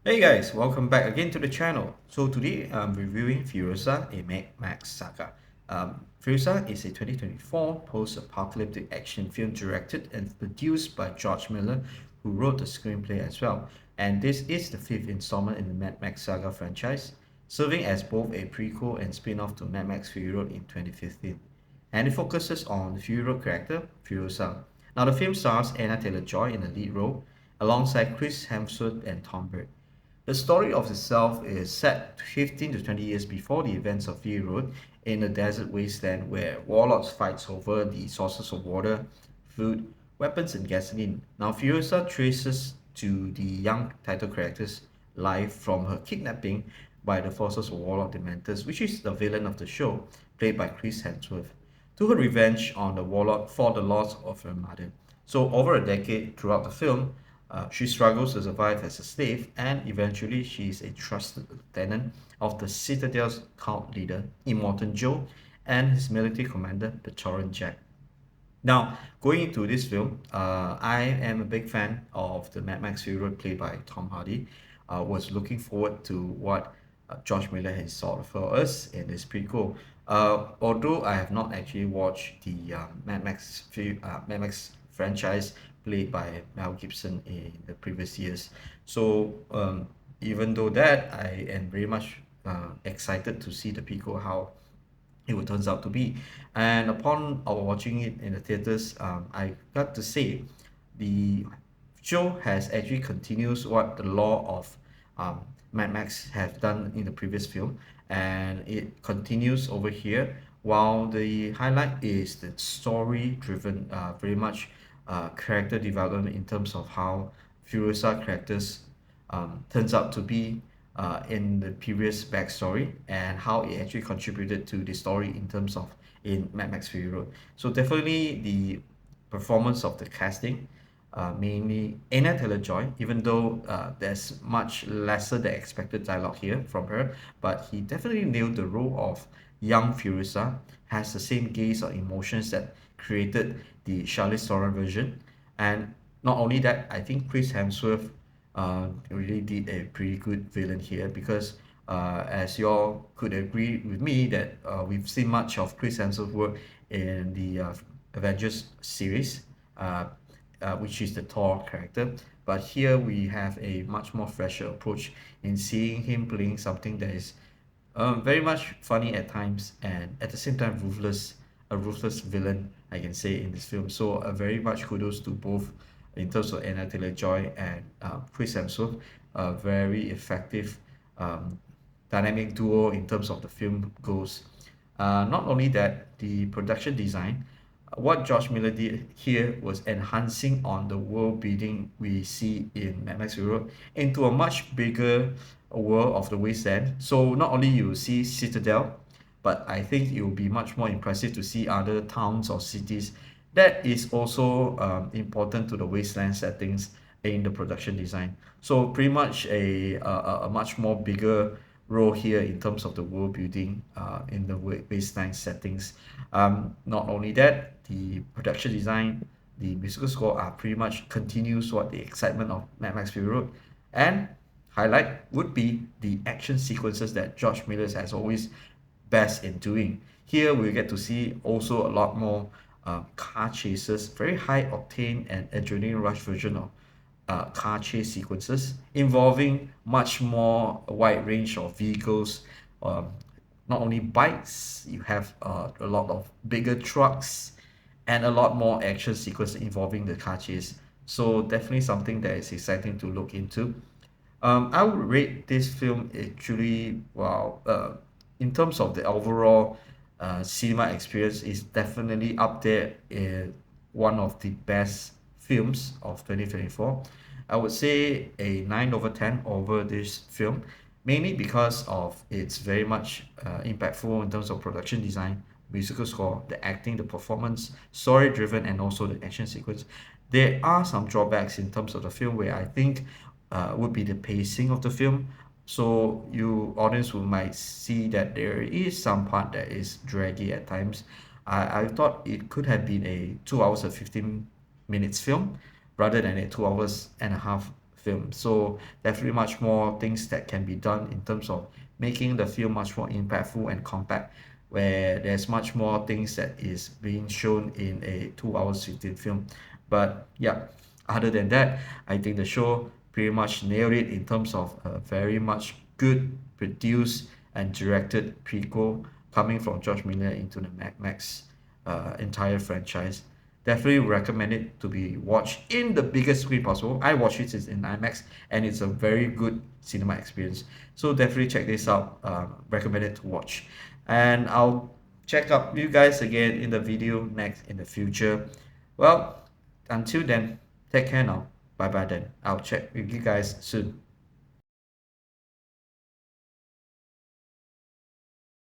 Hey guys, welcome back again to the channel. So today I'm reviewing Furiosa, a Mad Max Saga. Furiosa is a 2024 post-apocalyptic action film directed and produced by George Miller, who wrote the screenplay as well. And this is the fifth installment in the Mad Max Saga franchise, serving as both a prequel and spin-off to Mad Max Fury Road in 2015. And it focuses on the Fury Road character, Furiosa. Now the film stars Anya-Taylor-Joy in the lead role, alongside Chris Hemsworth and Tom Bird. The story of itself is set 15 to 20 years before the events of Fury Road in a desert wasteland where warlords fight over the sources of water, food, weapons, and gasoline. Now, Furiosa traces to the young title character's life from her kidnapping by the forces of Warlord Dementors, which is the villain of the show, played by Chris Hemsworth, to her revenge on the Warlord for the loss of her mother. So, over a decade throughout the film, she struggles to survive as a slave, and eventually she is a trusted lieutenant of the Citadel's cult leader, Immortan Joe, and his military commander, the Torrent Jack. Now, going into this film, I am a big fan of the Mad Max Fury Road played by Tom Hardy. Was looking forward to what George Miller has sought for us in this prequel. Although I have not actually watched the Mad Max franchise played by Mel Gibson in the previous years, so even though that, I am very much excited to see the prequel how it would turns out to be. And upon our watching it in the theaters, I got to say the show has actually continues what the law of Mad Max have done in the previous film, and it continues over here. While the highlight is the story-driven, very much character development in terms of how Furiosa characters turns out to be in the previous backstory and how it actually contributed to the story in terms of in Mad Max Fury Road. So definitely the performance of the casting, mainly Anya Taylor-Joy, even though there's much lesser than expected dialogue here from her, but he definitely nailed the role of young Furiosa, has the same gaze or emotions that created the Charlize Theron version. And not only that, I think Chris Hemsworth really did a pretty good villain here because as you all could agree with me that we've seen much of Chris Hemsworth work in the Avengers series, which is the Thor character. But here we have a much more fresher approach in seeing him playing something that is very much funny at times and at the same time a ruthless villain, I can say, in this film. So very much kudos to both in terms of Anna Taylor-Joy and Chris Hemsworth. A very effective um, dynamic duo in terms of the film goes. Not only that, the production design, what George Miller did here was enhancing on the world building we see in Mad Max Europe into a much bigger world of the wasteland. So not only you see Citadel, but I think it will be much more impressive to see other towns or cities that is also important to the wasteland settings in the production design. So pretty much a much more bigger role here in terms of the world building in the wasteland settings. Not only that, the production design, the musical score are pretty much continues what the excitement of Mad Max Fury Road. And highlight would be the action sequences that George Miller has always best in doing. Here we get to see also a lot more car chases, very high octane and adrenaline rush version of car chase sequences involving much more wide range of vehicles. Um, Not only bikes, you have a lot of bigger trucks and a lot more action sequence involving the car chase. So definitely something that is exciting to look into. I would rate this film actually, well, in terms of the overall cinema experience, is definitely up there in one of the best films of 2024. I would say a 9 over 10 over this film, mainly because of its very much impactful in terms of production design, musical score, the acting, the performance, story driven, and also the action sequence. There are some drawbacks in terms of the film where I think would be the pacing of the film. So you audience will might see that there is some part that is draggy at times. I thought it could have been a 2 hours and 15 minutes film rather than a 2 hours and a half film. So definitely much more things that can be done in terms of making the film much more impactful and compact, where there's much more things that is being shown in a 2 hours 15 film. But yeah, other than that, I think the show pretty much nailed it in terms of a very much good produced and directed prequel coming from George Miller into the Mad Max entire franchise. Definitely recommend it to be watched in the biggest screen possible. I watched it in IMAX, and it's a very good cinema experience. So definitely check this out. Recommend it to watch, and I'll check up you guys again in the video next in the future. Well, until then, take care now. Bye bye then. I'll check with you guys soon.